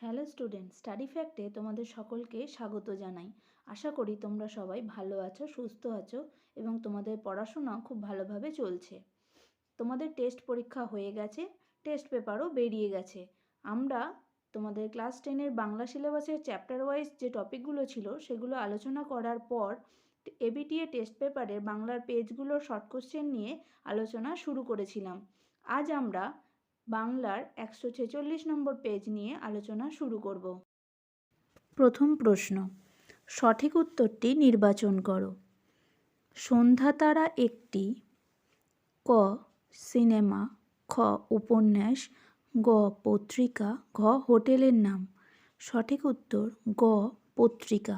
Hello student, study ফ্যাক্টে তোমাদের সকলকে স্বাগত জানাই। আশা করি তোমরা সবাই ভালো আছো, সুস্থ আছো এবং তোমাদের পড়াশোনা খুব ভালোভাবে চলছে। তোমাদের টেস্ট পরীক্ষা হয়ে গেছে, টেস্ট পেপারও বেরিয়ে গেছে। আমরা তোমাদের ক্লাস 10-এর বাংলা সিলেবাসের চ্যাপ্টার ওয়াইজ যে টপিকগুলো ছিল সেগুলো আলোচনা করার পর এবিটিএ টেস্ট পেপারের বাংলার পেজগুলোর শর্ট কোশ্চেন নিয়ে আলোচনা শুরু করেছিলাম। আজ আমরা বাংলার 146 নম্বর পেজ নিয়ে আলোচনা শুরু করব। প্রথম প্রশ্ন, সঠিক উত্তরটি নির্বাচন করো। সন্ধ্যা তারা একটি, ক সিনেমা, খ উপন্যাস, গ পত্রিকা, ঘ হোটেলের নাম। সঠিক উত্তর গ পত্রিকা।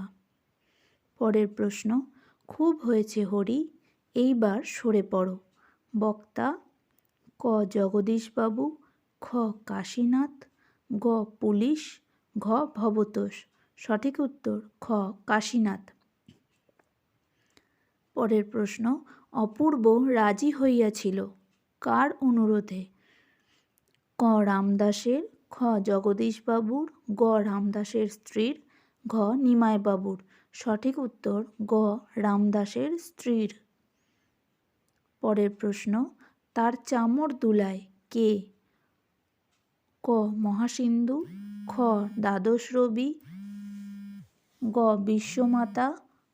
পরের প্রশ্ন, খুব হয়েছে হরি, এইবার সরে পড়ো। বক্তা, ক জগদীশবাবু, খ কাশীনাথ, গ পুলিশ, ঘ ভবতোষ। সঠিক উত্তর খ কাশীনাথ। পরের প্রশ্ন, অপূর্ব রাজি হইয়াছিল কার অনুরোধে? ক রামদাসের, খ জগদীশবাবুর, গ রামদাসের স্ত্রীর, ঘ নিমাইবাবুর। সঠিক উত্তর গ রামদাসের স্ত্রীর। পরের প্রশ্ন, তার চামর দুলায় কে? ক মহাসিন্ধু, খ দ্বাদশ রবি, গ বিশ্বমাতা,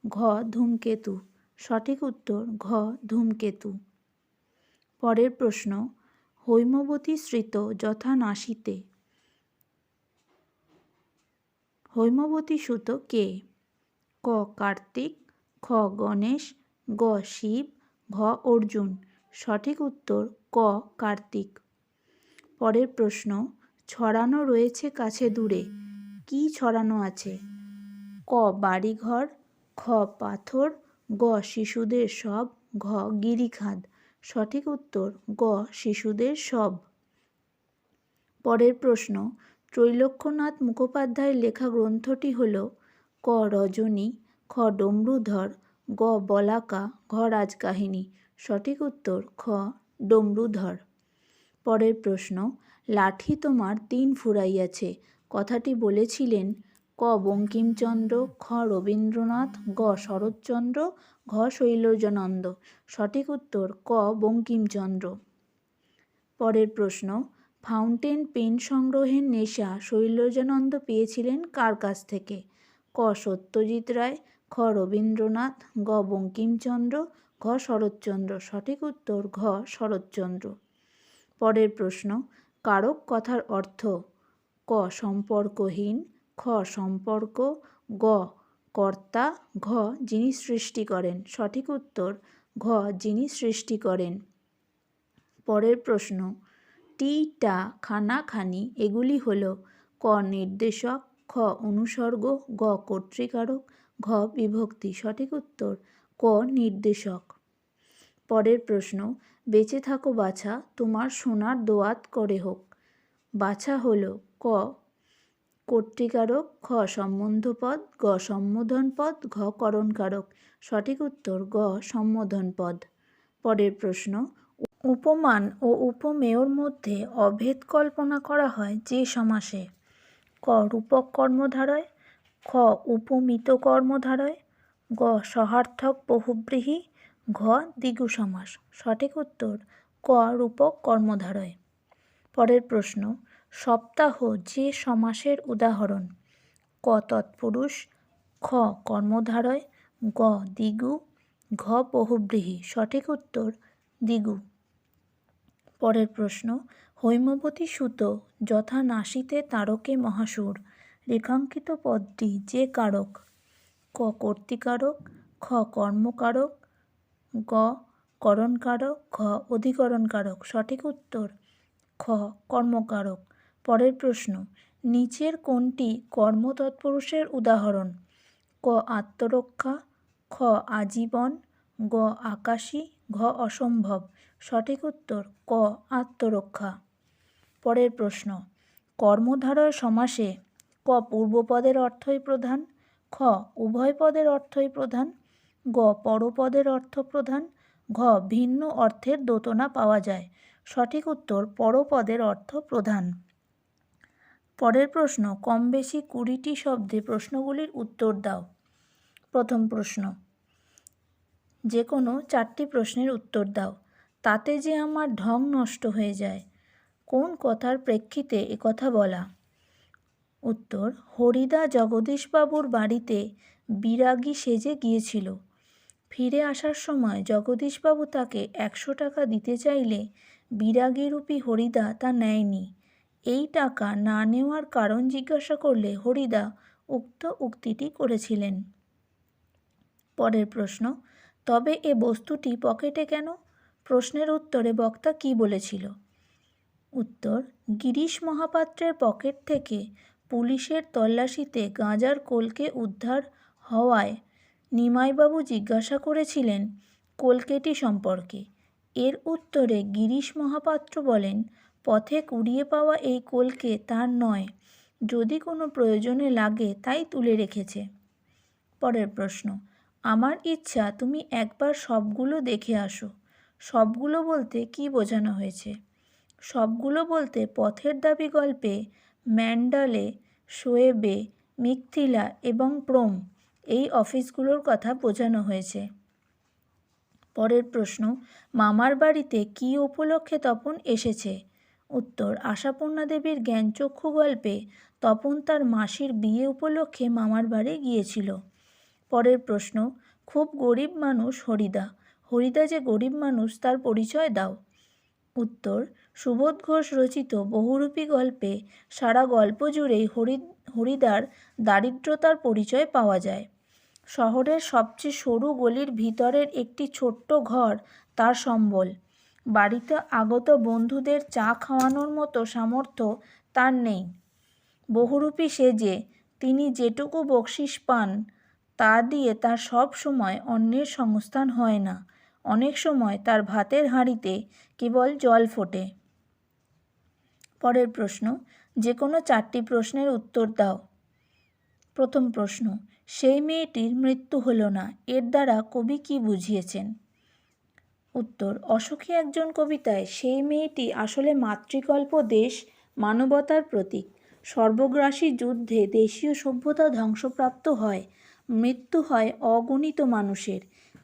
ঘ ধূমকেতু। সঠিক উত্তর ঘ ধূমকেতু। পরের প্রশ্ন, হৈমবতী শ্রিত যথা নাসিতে, হৈমবতী সুত কে? ক কার্তিক, খ গণেশ, গ শিব, ঘ অর্জুন। সঠিক উত্তর ক কার্তিক। পরের প্রশ্ন, ছড়ানো রয়েছে কাছে দূরে, কি ছড়ানো আছে? ক বাড়িঘর, খ পাথর, গ শিশুদের সব, ঘ গিরিখাদ। সঠিক উত্তর গ শিশুদের সব। পরের প্রশ্ন, ত্রৈলোক্যনাথ মুখোপাধ্যায়ের লেখা গ্রন্থটি হল ক রজনী, খ ডমরুধর, গ বলাকা, ঘ রাজকাহিনী। সঠিক উত্তর খ ডমরুধর। পরের প্রশ্ন, লাঠি তোমার 3 ফুরাইয়াছে কথাটি বলেছিলেন ক বঙ্কিমচন্দ্র, খ রবীন্দ্রনাথ, গ শরৎচন্দ্র, ঘ শৈলজানন্দ। সঠিক উত্তর ক বঙ্কিমচন্দ্র। পরের প্রশ্ন, ফাউন্টেন পেন সংগ্রহের নেশা শৈলজানন্দ পেয়েছিলেন কার কাছ থেকে? ক সত্যজিৎ রায়, খ রবীন্দ্রনাথ, গ বঙ্কিমচন্দ্র, ঘ শরৎচন্দ্র। সঠিক উত্তর ঘ শরৎচন্দ্র। পরের প্রশ্ন, কারক কথার অর্থ? ক সম্পর্কহীন, খ সম্পর্ক, গ কর্তা, ঘ যিনি সৃষ্টি করেন। সঠিক উত্তর ঘ যিনি সৃষ্টি করেন। পরের প্রশ্ন, টি টা খানা খানি এগুলি হল ক নির্দেশক, খ অনুসর্গ, গ কর্তৃকারক, ঘ বিভক্তি। সঠিক উত্তর ক নির্দেশক। পরের প্রশ্ন, বেঁচে থাকো বাছা তোমার সোনার দোয়াত করে হোক। বাছা হল ক কর্তৃকারক, খ সম্বন্ধপদ, গ সম্বোধন পদ, ঘ করণকারক। সঠিক উত্তর গ সম্বোধন পদ। পরের প্রশ্ন, উপমান ও উপমেয়র মধ্যে অভেদ কল্পনা করা হয় যে সমাসে? ক রূপক কর্মধারয়, খ উপমিত কর্মধারয়, গ সহার্থক বহুব্রীহি, ঘ দ্বিগু সমাস। সঠিক উত্তর ক রূপক কর্মধারয়। পরের প্রশ্ন, সপ্তাহ যে সমাসের উদাহরণ? ক তৎপুরুষ, খ কর্মধারয়, গ দ্বিগু, ঘ বহুব্রীহি। সঠিক উত্তর দ্বিগু। পরের প্রশ্ন, হৈমবতী সুত যথা নাসিতে তারকে মহাসুর রেখাঙ্কিত পদটি যে কারক? ক কর্তৃকারক, খ কর্মকারক, গ করণকারক, ঘ অধিকরণকারক। সঠিক উত্তর খ কর্মকারক। পরের প্রশ্ন, নিচের কোনটি কর্মতৎপুরুষের উদাহরণ? ক আত্মরক্ষা, খ আজীবন, গ আকাশী, ঘ অসম্ভব। সঠিক উত্তর ক আত্মরক্ষা। পরের প্রশ্ন, কর্মধারয় সমাসে ক পূর্বপদের অর্থই প্রধান, খ উভয় পদের অর্থই প্রধান, গ পরপদের অর্থ প্রধান, ঘ ভিন্ন অর্থের দোতনা পাওয়া যায়। সঠিক উত্তর পরপদের অর্থ প্রধান। পরের প্রশ্ন, কম বেশি 20টি শব্দে প্রশ্নগুলির উত্তর দাও। প্রথম প্রশ্ন, যে কোনো 4টি প্রশ্নের উত্তর দাও। তাতে যে আমার ঢং নষ্ট হয়ে যায়, কোন কথার প্রেক্ষিতে একথা বলা? উত্তর, হরিদা জগদীশবাবুর বাড়িতে বিরাগী সেজে গিয়েছিল। ফিরে আসার সময় জগদীশবাবু তাকে 100 টাকা দিতে চাইলে বিরাগীরূপী হরিদা তা নেয়নি। এই টাকা না নেওয়ার কারণ জিজ্ঞাসা করলে হরিদা উক্ত উক্তিটি করেছিলেন। পরের প্রশ্ন, তবে এ বস্তুটি পকেটে কেন? প্রশ্নের উত্তরে বক্তা কী বলেছিল? উত্তর, গিরিশ মহাপাত্রের পকেট থেকে পুলিশের তল্লাশিতে গাঁজার কলকে উদ্ধার হওয়ায় নিমাইবাবু জিজ্ঞাসা করেছিলেন কলকেটি সম্পর্কে। এর উত্তরে গিরিশ মহাপাত্র বলেন, পথে কুড়িয়ে পাওয়া এই কলকে তার নয়, যদি কোনো প্রয়োজনে লাগে তাই তুলে রেখেছে। পরের প্রশ্ন, আমার ইচ্ছা তুমি একবার সবগুলো দেখে আসো। সবগুলো বলতে কি বোঝানো হয়েছে? সবগুলো বলতে পথের দাবি গল্পে ম্যান্ডালে, শোয়েবে, মিথিলা এবং প্রোম এই অফিসগুলোর কথা বোঝানো হয়েছে। পরের প্রশ্ন, মামার বাড়িতে কি উপলক্ষে তপন এসেছে? উত্তর, আশাপূর্ণা দেবীর জ্ঞানচক্ষু গল্পে তপন তার মাসির বিয়ে উপলক্ষে মামার বাড়ি গিয়েছিল। পরের প্রশ্ন, খুব গরিব মানুষ হরিদা। হরিদা যে গরিব মানুষ তার পরিচয় দাও। উত্তর, সুবোধ ঘোষ রচিত বহুরূপী গল্পে সারা গল্প জুড়েই হরিদার দারিদ্রতার পরিচয় পাওয়া যায়। শহরের সবচেয়ে সরু গলির ভিতরের একটি ছোট্ট ঘর তার সম্বল। বাড়িতে আগত বন্ধুদের চা খাওয়ানোর মতো সামর্থ্য তার নেই। বহুরূপী সেজে তিনি যেটুকু বকশিস পান তা দিয়ে তার সব সময় অন্যের সংস্থান হয় না। অনেক সময় তার ভাতের হাঁড়িতে কেবল জল ফোটে। পরের প্রশ্ন, যে কোনো 4টি প্রশ্নের উত্তর দাও। প্রথম প্রশ্ন, সেই মেয়েটির মৃত্যু হলো না, এর দ্বারা কবি কি বুঝিয়েছেন? উত্তর, অসুখী একজন কবিতায় সেই মেয়েটি আসলে মাতৃকল্প দেশ মানবতার প্রতীক। সর্বগ্রাসী যুদ্ধে দেশীয় সভ্যতা ধ্বংসপ্রাপ্ত হয়, মৃত্যু হয় অগণিত মানুষের,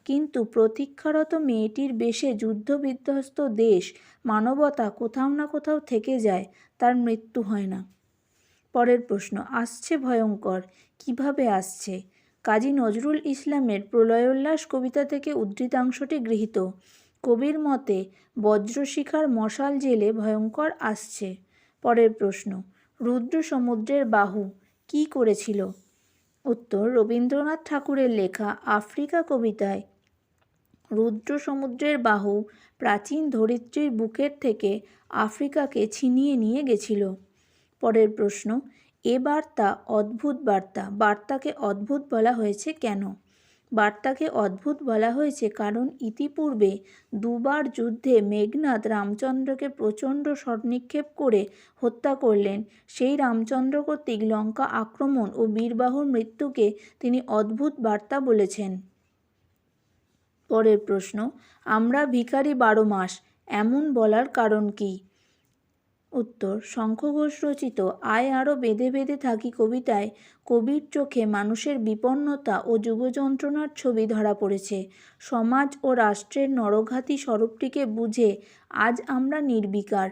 কিন্তু প্রতীক্ষারত মেয়েটির বেশে যুদ্ধবিধ্বস্ত দেশ মানবতা কোথাও না কোথাও থেকে যায়, তার মৃত্যু হয় না। পরের প্রশ্ন, আসছে ভয়ঙ্কর, কিভাবে আসছে? কাজী নজরুল ইসলামের প্রলয়োল্লাস কবিতা থেকে উদ্ধৃতাংশটি গৃহীত। কবির মতে বজ্রশিখার মশাল জেলে ভয়ঙ্কর আসছে। পরের প্রশ্ন, রুদ্র সমুদ্রের বাহু কি করেছিল? উত্তর, রবীন্দ্রনাথ ঠাকুরের লেখা আফ্রিকা কবিতায় রুদ্র সমুদ্রের বাহু প্রাচীন ধরিত্রীর বুকের থেকে আফ্রিকাকে ছিনিয়ে নিয়ে গেছিল। পরের প্রশ্ন, এ বার্তা অদ্ভুত বার্তা। বার্তাকে অদ্ভুত বলা হয়েছে কেন? বার্তাকে অদ্ভুত বলা হয়েছে কারণ ইতিপূর্বে 2বার যুদ্ধে মেঘনাদ রামচন্দ্রকে প্রচণ্ড স্বর্ণিক্ষেপ করে হত্যা করলেন। সেই রামচন্দ্র কর্তৃক লঙ্কা আক্রমণ ও বীরবাহুর মৃত্যুকে তিনি অদ্ভুত বার্তা বলেছেন। পরের প্রশ্ন, আমরা ভিখারি 12 মাস এমন বলার কারণ কি? উত্তর, শঙ্খ ঘোষ রচিত আয় আরও বেঁধে বেঁধে থাকি কবিতায় কবির চোখে মানুষের বিপন্নতা ও যুগযন্ত্রণার ছবি ধরা পড়েছে। সমাজ ও রাষ্ট্রের নরঘাতী স্বরূপটিকে বুঝে আজ আমরা নির্বিকার।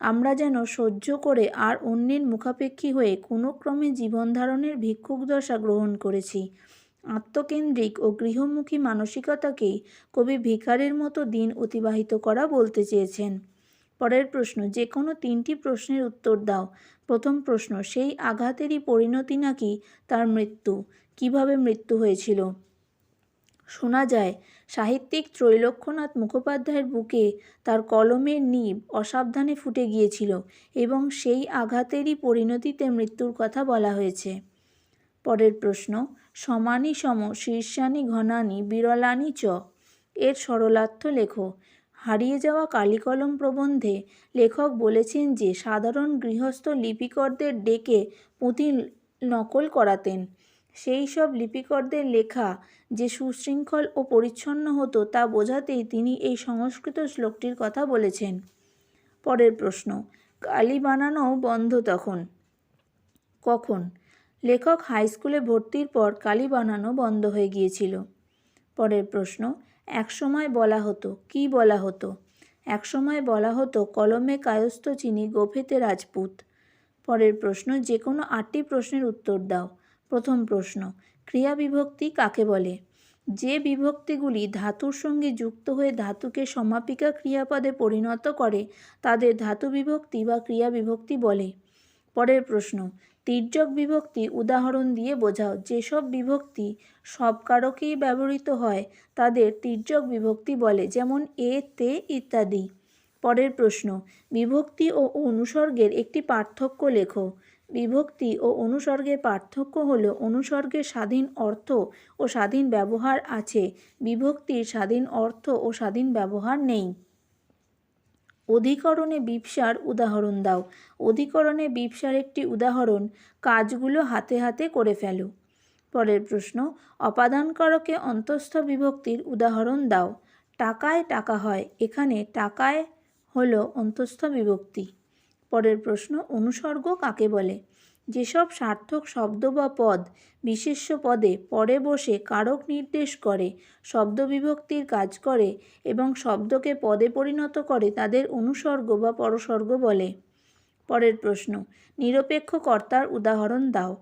আমরা যেন সহ্য করে আর অন্যের মুখাপেক্ষী হয়ে কোনো ক্রমে জীবনধারণের ভিক্ষুক দশা গ্রহণ করেছি। আত্মকেন্দ্রিক ও গৃহমুখী মানসিকতাকেই কবি ভিখারির মতো দিন অতিবাহিত করা বলতে চেয়েছেন। পরের প্রশ্ন, যে কোনো 3টি প্রশ্নের উত্তর দাও। প্রথম প্রশ্ন, সেই আঘাতেরই পরিণতি নাকি তার মৃত্যু? কিভাবে মৃত্যু হয়েছিল? শোনা যায় সাহিত্যিক ত্রৈলোক্যনাথ মুখোপাধ্যায়ের বুকে তার কলমের নিব অসাবধানে ফুটে গিয়েছিল এবং সেই আঘাতেরই পরিণতিতে মৃত্যুর কথা বলা হয়েছে। পরের প্রশ্ন, সমানি সম শীর্ষানি ঘনানি বিরলানি চ এর সরলার্থ লেখো। হারিয়ে যাওয়া কালিকলম প্রবন্ধে লেখক বলেছেন যে সাধারণ গৃহস্থ লিপিকরদের ডেকে পুঁথি নকল করাতেন। সেই সব লিপিকরদের লেখা যে সুশৃঙ্খল ও পরিচ্ছন্ন হতো তা বোঝাতেই তিনি এই সংস্কৃত শ্লোকটির কথা বলেছেন। পরের প্রশ্ন, কালি বানানোও বন্ধ তখন। কখন? লেখক হাই স্কুলে ভর্তির পর কালি বানানো বন্ধ হয়ে গিয়েছিল। পরের প্রশ্ন, একসময় বলা হতো, কি বলা হতো? একসময় বলা হতো কলমে কায়স্থ চিনি গোফেতে রাজপুত। পরের প্রশ্ন, যে কোনো 8টি প্রশ্নের উত্তর দাও। প্রথম প্রশ্ন, ক্রিয়া বিভক্তি কাকে বলে? যে বিভক্তিগুলি ধাতুর সঙ্গে যুক্ত হয়ে ধাতুকে সমাপিকা ক্রিয়াপদে পরিণত করে তাদের ধাতু বিভক্তি বা ক্রিয়া বিভক্তি বলে। পরের প্রশ্ন, তির্যক বিভক্তি উদাহরণ দিয়ে বোঝাও। যেসব বিভক্তি সব কারকেই ব্যবহৃত হয় তাদের তির্যক বিভক্তি বলে, যেমন এ, তে ইত্যাদি। পরের প্রশ্ন, বিভক্তি ও অনুসর্গের একটি পার্থক্য লেখো। বিভক্তি ও অনুসর্গের পার্থক্য হল অনুসর্গের স্বাধীন অর্থ ও স্বাধীন ব্যবহার আছে, বিভক্তির স্বাধীন অর্থ ও স্বাধীন ব্যবহার নেই। অধিকরণে বিপসার উদাহরণ দাও। অধিকরণে বিপসার একটি উদাহরণ, কাজগুলো হাতে হাতে করে ফেলো। পরের প্রশ্ন, অপাদানকারকে অন্তঃস্থ বিভক্তির উদাহরণ দাও। টাকায় টাকা হয়, এখানে টাকায় হলো অন্তঃস্থ বিভক্তি। পরের প্রশ্ন, অনুসর্গ কাকে বলে? যেসব সার্থক শব্দ বা পদ বিশেষ্য পদে পরে বসে কারক নির্দেশ করে, শব্দ বিভক্তির কাজ করে এবং শব্দকে পদে পরিণত করে তাদের অনুসর্গ বা পরসর্গ বলে। পরের প্রশ্ন, নিরপেক্ষ কর্তার উদাহরণ দাও।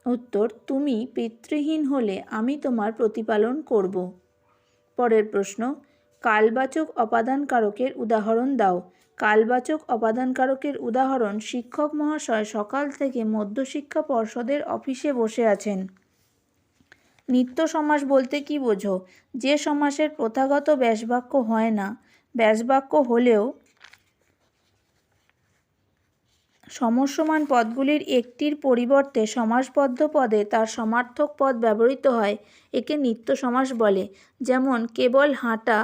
উত্তর, তুমি পিতৃহীন হলে আমি তোমার প্রতিপালন করব। পরের প্রশ্ন, কালবাচক অপাদানকারকের উদাহরণ দাও। কালবাচক অপাদানকারকের উদাহরণ, শিক্ষক মহাশয় সকাল থেকে মধ্যশিক্ষা পর্ষদের অফিসে বসে আছেন। নিত্য সমাস বলতে কি বোঝো? যে সমাসের প্রথাগত ব্যাসবাক্য হয় না, ব্যাসবাক্য হলেও সমস্যমান পদগুলির একটির পরিবর্তে সমাসবদ্ধ পদে তার সমার্থক পদ ব্যবহৃত হয়, একে নিত্য সমাস বলে। যেমন কেবল হাঁটা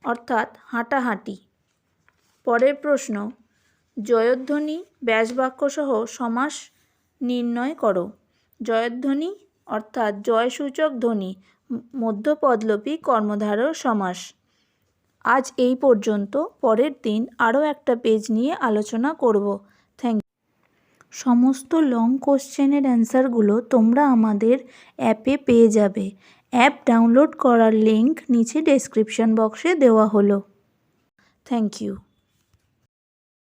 অর্থাৎ হাঁটাহাঁটি। পরের প্রশ্ন, জয়ধ্বনি ব্যাসবাক্যসহ সমাস নির্ণয় করো। জয়ধ্বনি অর্থাৎ জয়সূচক ধ্বনি, মধ্যপদলোপী কর্মধারয় সমাস। আজ এই পর্যন্ত। পরের দিন আরও একটা পেজ নিয়ে আলোচনা করব। Thank you. সমস্ত লং কোশ্চেনের অ্যান্সারগুলো তোমরা আমাদের অ্যাপে পেয়ে যাবে। অ্যাপ ডাউনলোড করার লিঙ্ক নিচে ডেসক্রিপশন বক্সে দেওয়া হলো। Thank you.